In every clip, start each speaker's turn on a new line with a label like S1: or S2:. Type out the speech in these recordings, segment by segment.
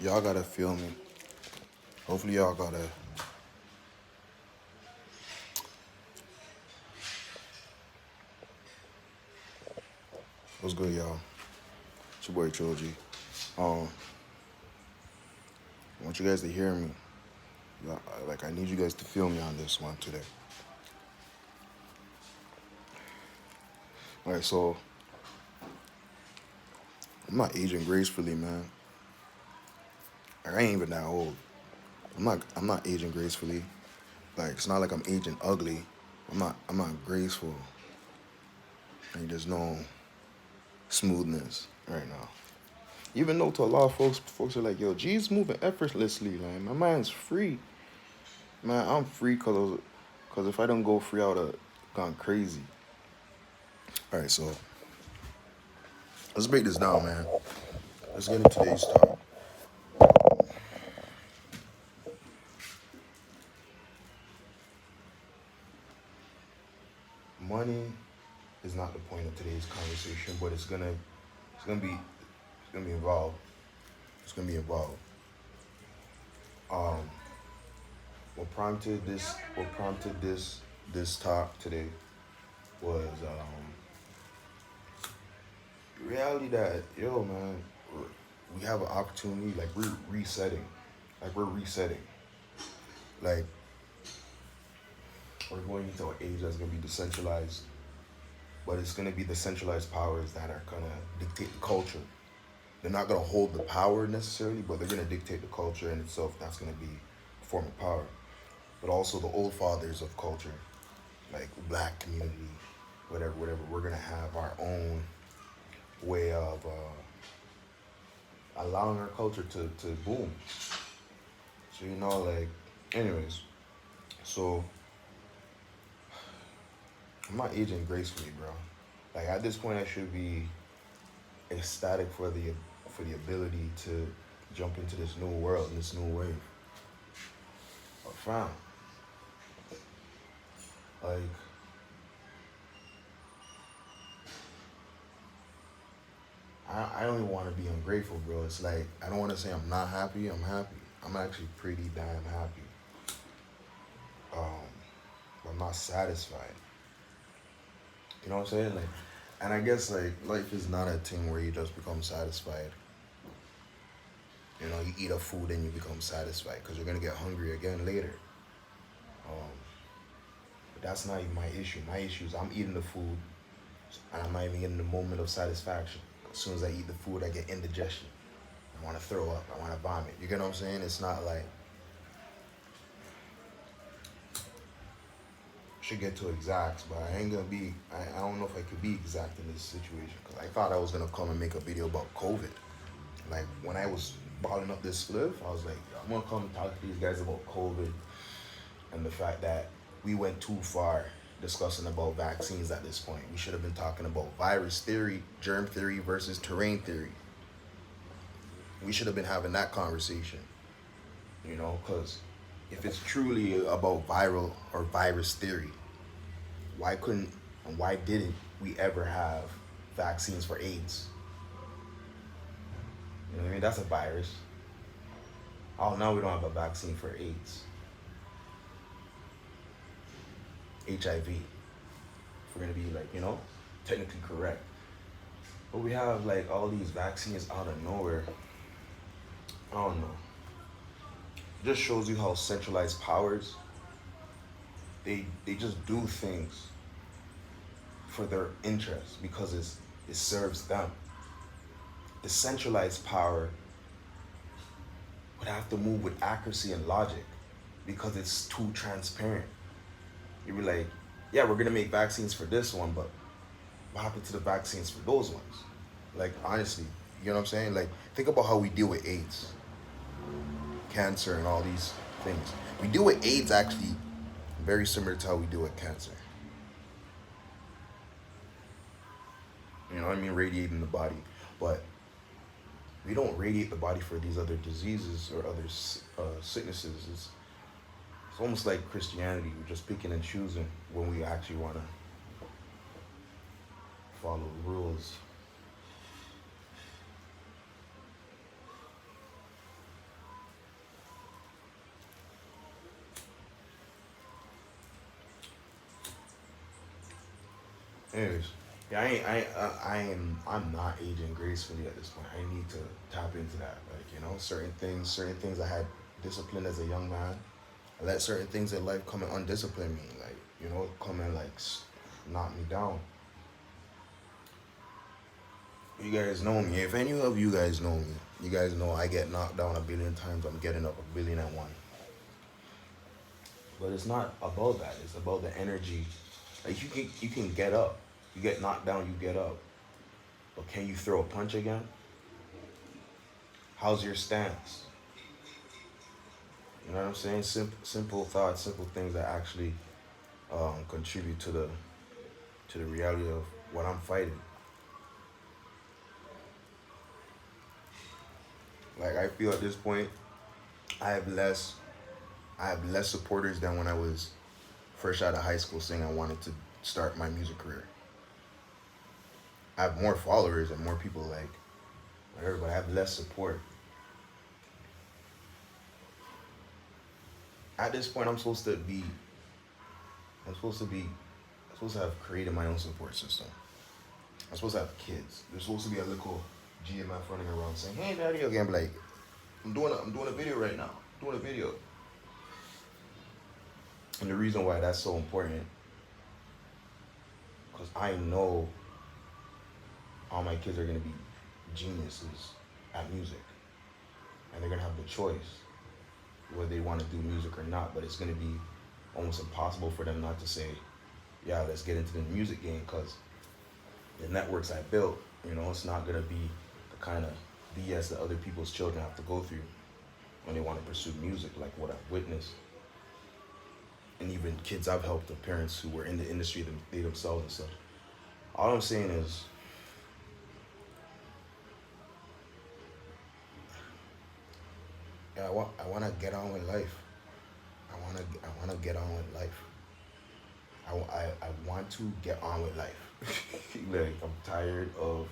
S1: y'all gotta feel me. Hopefully y'all gotta. What's good, y'all? It's your boy Trilogy. I want you guys to hear me. Like, I need you guys to feel me on this one today. Alright, so I'm not aging gracefully, man. Like, I ain't even that old. I'm not aging gracefully. Like, it's not like I'm aging ugly. I'm not graceful. Like, there's no smoothness right now. Even though to a lot of folks are like, yo, G's moving effortlessly, like my mind's free. Man, I'm free cause if I don't go free, I would've gone crazy. Alright, so let's break this down, man. Let's get into today's talk. Money is not the point of today's conversation, but it's gonna be involved. It's gonna be involved. Um, what prompted this talk today was reality that yo man, we have an opportunity, like we're resetting, like we're going into an age that's gonna be decentralized, but it's gonna be the centralized powers that are gonna dictate the culture. They're not gonna hold the power necessarily, but they're gonna dictate the culture in itself. That's gonna be a form of power. But also the old fathers of culture, like black community, whatever. We're gonna have our own way of allowing our culture to boom. So like, anyways. So I'm not aging gracefully, bro. Like at this point, I should be ecstatic for the ability to jump into this new world and this new wave. But fam, like I don't even want to be ungrateful, bro. It's like I don't want to say I'm not happy. I'm happy. I'm actually pretty damn happy. But I'm not satisfied. You know what I'm saying? Like, and I guess like life is not a thing where you just become satisfied. You eat a food and you become satisfied because you're gonna get hungry again later. Um, but that's not even my issue. My issue is I'm eating the food and I'm not even getting the moment of satisfaction. As soon as I eat the food, I get indigestion. I want to throw up. I want to vomit. You get what I'm saying? It's not like should get to exacts, but I ain't gonna be. I don't know if I could be exact in this situation because I thought I was gonna come and make a video about COVID. Like when I was balling up this spliff, I was like, I'm gonna come and talk to these guys about COVID and the fact that we went too far discussing about vaccines at this point. We should have been talking about virus theory, germ theory versus terrain theory. We should have been having that conversation, because if it's truly about viral or virus theory, why couldn't and why didn't we ever have vaccines for AIDS? You know what I mean? That's a virus. Oh, now we don't have a vaccine for AIDS. HIV. If we're gonna be like, technically correct. But we have like all these vaccines out of nowhere. I don't know. It just shows you how centralized powers, they just do things for their interests because it serves them. The centralized power would have to move with accuracy and logic because it's too transparent. You'd be like, yeah, we're gonna make vaccines for this one, but what happened to the vaccines for those ones? Like honestly, you know what I'm saying? Like think about how we deal with AIDS, cancer, and all these things. We deal with AIDS actually very similar to how we deal with cancer. You know what I mean? Radiating the body, but we don't radiate the body for these other diseases or other sicknesses. It's almost like Christianity. We're just picking and choosing when we actually want to follow the rules. Anyways, yeah, I'm not aging gracefully at this point. I need to tap into that. Like, certain things I had disciplined as a young man. I let certain things in life come and undiscipline me. Like, come and like knock me down. You guys know me. If any of you guys know me, you guys know I get knocked down a billion times. I'm getting up a billion and one. But it's not about that. It's about the energy. Like you can get up. You get knocked down, you get up. But can you throw a punch again? How's your stance? You know what I'm saying? Simple thoughts, simple things that actually contribute to the reality of what I'm fighting. Like I feel at this point, I have less I have less supporters than when I was fresh out of high school saying I wanted to start my music career. I have more followers and more people like whatever, but I have less support. At this point, I'm supposed to be, I'm supposed to have created my own support system. I'm supposed to have kids. There's supposed to be a little GMF running around saying, "Hey, daddy," again, be like, I'm doing a video right now. I'm doing a video. And the reason why that's so important, because I know all my kids are gonna be geniuses at music, and they're gonna have the choice whether they want to do music or not. But it's gonna be almost impossible for them not to say, "Yeah, let's get into the music game," because the networks I built, it's not gonna be the kind of BS that other people's children have to go through when they want to pursue music, like what I've witnessed. And even kids I've helped, the parents who were in the industry, they themselves and stuff. All I'm saying is, yeah, I want to get on with life. I want to get on with life. I want to get on with life. Like, I'm tired of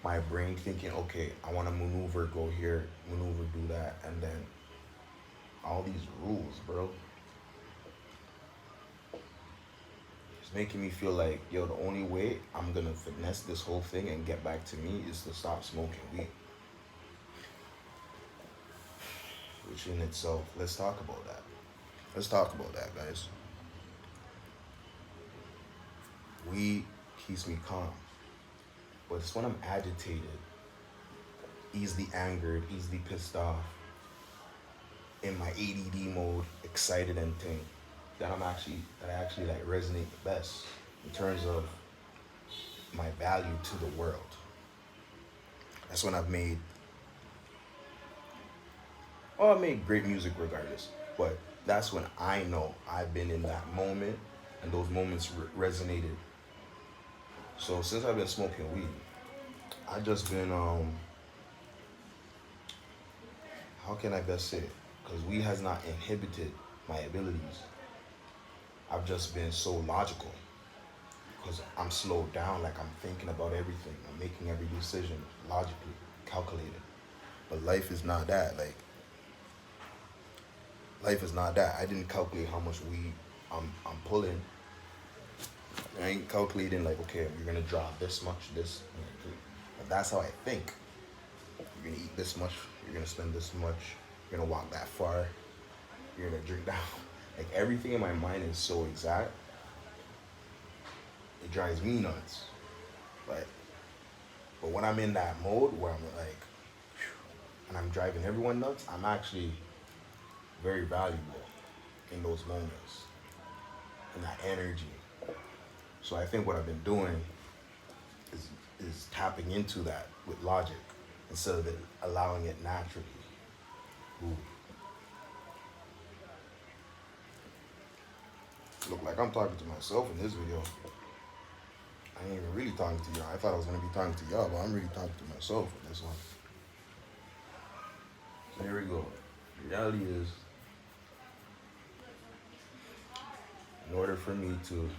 S1: my brain thinking, okay, I want to maneuver, go here, maneuver, do that, and then all these rules, bro. It's making me feel like, yo, the only way I'm gonna finesse this whole thing and get back to me is to stop smoking weed. Which in itself, let's talk about that. Let's talk about that, guys. Weed keeps me calm. But it's when I'm agitated, easily angered, easily pissed off, in my ADD mode, excited and thing, that I actually like resonate the best in terms of my value to the world. That's when I made great music regardless. But that's when I know I've been in that moment and those moments resonated. So since I've been smoking weed, I've just been how can I best say it? Because weed has not inhibited my abilities. I've just been so logical because I'm slowed down, like I'm thinking about everything. I'm making every decision logically, calculated. But life is not that. Like, life is not that. I didn't calculate how much weed I'm pulling. I ain't calculating like, okay, you're gonna drop this much, this. But that's how I think. You're gonna eat this much. You're gonna spend this much. You're gonna walk that far. You're gonna drink that. Like, everything in my mind is so exact. It drives me nuts. But when I'm in that mode where I'm like, and I'm driving everyone nuts, I'm actually very valuable in those moments, in that energy. So I think what I've been doing is tapping into that with logic instead of it allowing it naturally. Ooh. Look like I'm talking to myself in this video. I ain't even really talking to y'all. I thought I was gonna be talking to y'all, but I'm really talking to myself in this one. So here we go. The reality is, in order for me to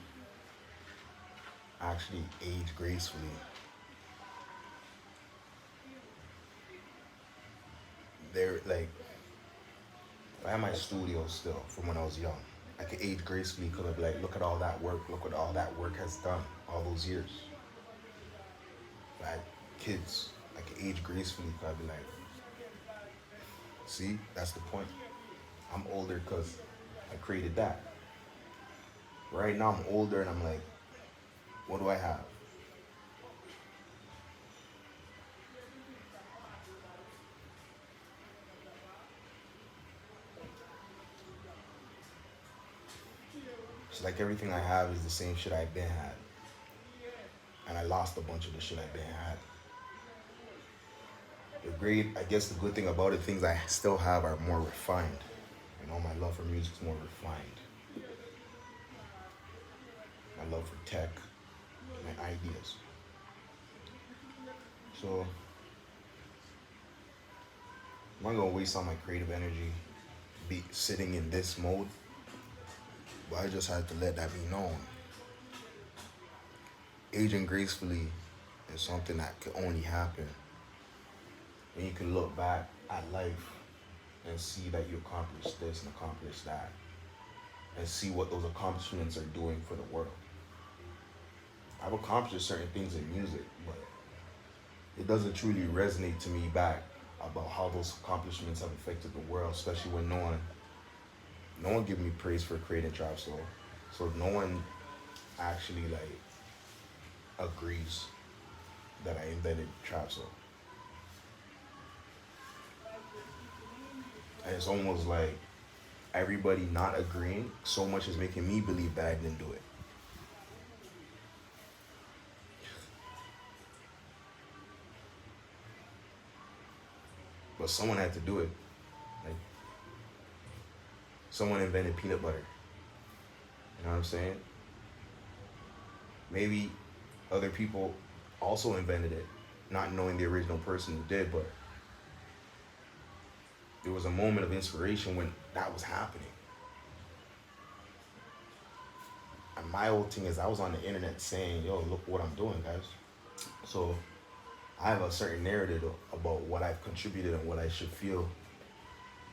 S1: actually age gracefully, I have my studio still from when I was young. I could age gracefully because I'd be like, look at all that work, look what all that work has done all those years. If I had kids, I could age gracefully. I'd be like, see, that's the point. I'm older because I created that. Right now I'm older and I'm like, what do I have? It's like everything I have is the same shit I've been had. And I lost a bunch of the shit I've been had. The great, I guess the good thing about it, things I still have are more refined. You know, my love for music is more refined. My love for tech, my ideas. So I'm not gonna waste all my creative energy be sitting in this mode. But I just had to let that be known. Aging gracefully is something that could only happen when you can look back at life and see that you accomplished this and accomplished that, and see what those accomplishments are doing for the world. I've accomplished certain things in music, but it doesn't truly resonate to me back about how those accomplishments have affected the world, especially when no one give me praise for creating trap soul. So no one actually like agrees that I invented trap soul. And it's almost like everybody not agreeing so much is making me believe that I didn't do it. But someone had to do it. Like someone invented peanut butter. You know what I'm saying? Maybe other people also invented it, not knowing the original person who did, but there was a moment of inspiration when that was happening. And my whole thing is I was on the internet saying, yo, look what I'm doing, guys. So I have a certain narrative about what I've contributed and what I should feel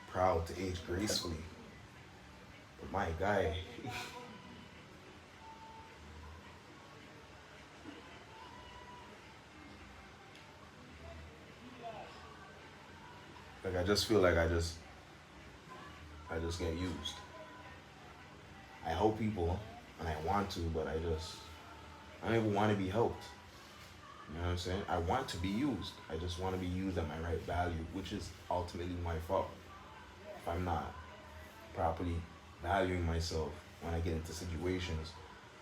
S1: proud to age gracefully. But my guy, like I just feel like I just get used. I help people and I want to, but I don't even want to be helped. You know what I'm saying? I want to be used. I just want to be used at my right value, which is ultimately my fault. If I'm not properly valuing myself when I get into situations,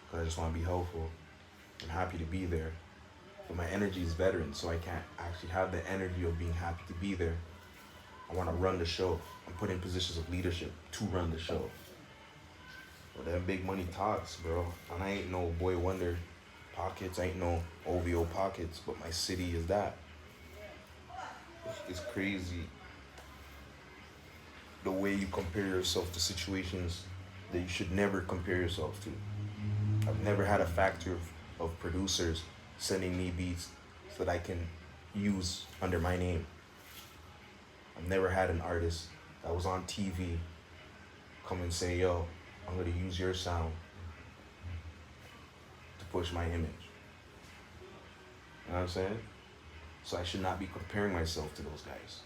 S1: because I just want to be helpful, I'm happy to be there. But my energy is veteran, so I can't actually have the energy of being happy to be there. I want to run the show. I'm put in positions of leadership to run the show. But that big money talks, bro. And I ain't no Boy Wonder pockets, I ain't no OVO pockets, but my city is that. It's crazy the way you compare yourself to situations that you should never compare yourself to. I've never had a factory of producers sending me beats so that I can use under my name. I've never had an artist that was on TV come and say, yo, I'm gonna use your sound to push my image. You know what I'm saying? So I should not be comparing myself to those guys.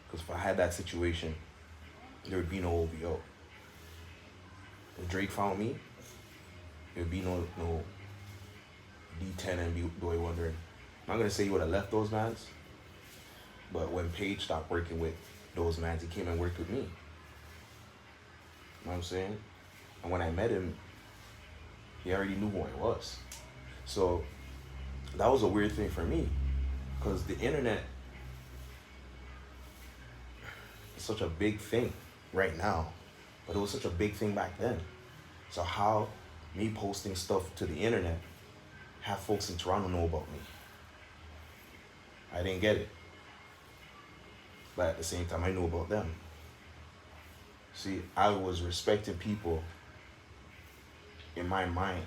S1: Because if I had that situation, there would be no OVO. If Drake found me, there would be no D10 and Boy Wonder. I'm not gonna say he would have left those mans, but when Page stopped working with those mans, he came and worked with me. You know what I'm saying? And when I met him, he already knew who I was. So that was a weird thing for me, because the internet is such a big thing right now, but it was such a big thing back then. So how me posting stuff to the internet have folks in Toronto know about me? I didn't get it. But at the same time, I knew about them. See, I was respecting people in my mind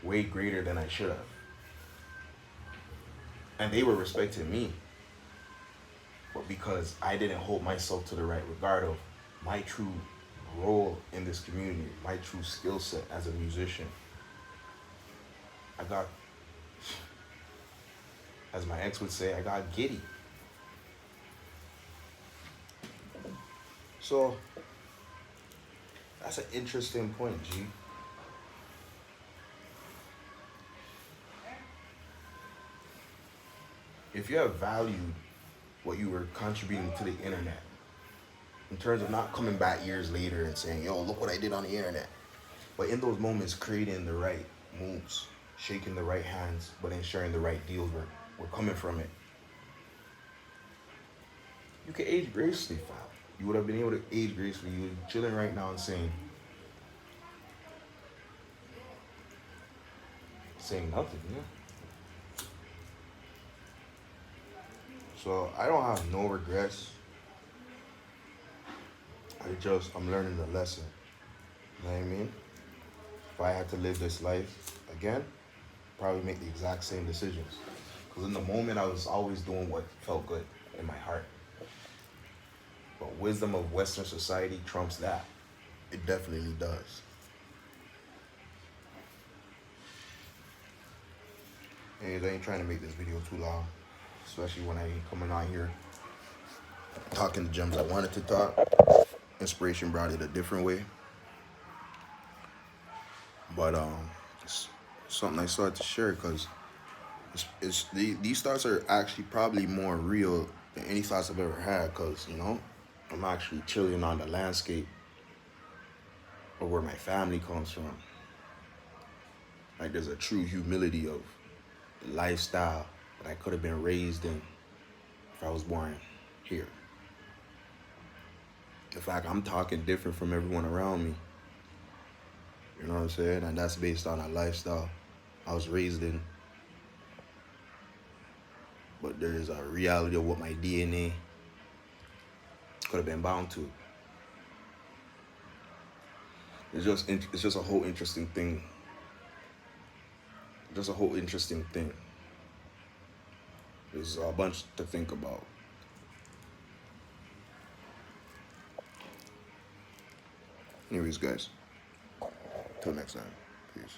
S1: way greater than I should have. And they were respecting me. But because I didn't hold myself to the right regard of my true role in this community, my true skill set as a musician, I got, as my ex would say, I got giddy. So that's an interesting point, G. If you have valued what you were contributing to the internet, in terms of not coming back years later and saying, yo, look what I did on the internet. But in those moments, creating the right moves, shaking the right hands, but ensuring the right deals were coming from it. You can age gracefully, fam. You would have been able to age gracefully. You were chilling right now and saying nothing, yeah. So I don't have no regrets. I'm learning the lesson. You know what I mean? If I had to live this life again, probably make the exact same decisions. Because in the moment, I was always doing what felt good in my heart. But wisdom of Western society trumps that. It definitely does. Anyways, I ain't trying to make this video too long, especially when I ain't coming on here talking the gems I wanted to talk. Inspiration brought it a different way. But it's something I started to share because these thoughts are actually probably more real than any thoughts I've ever had because, you know, I'm actually chilling on the landscape of where my family comes from. Like there's a true humility of the lifestyle that I could have been raised in if I was born here. In fact, I'm talking different from everyone around me. You know what I'm saying? And that's based on a lifestyle I was raised in. But there is a reality of what my DNA could have been bound to. It's just a whole interesting thing. Just a whole interesting thing. There's a bunch to think about. Anyways, guys, till next time. Peace.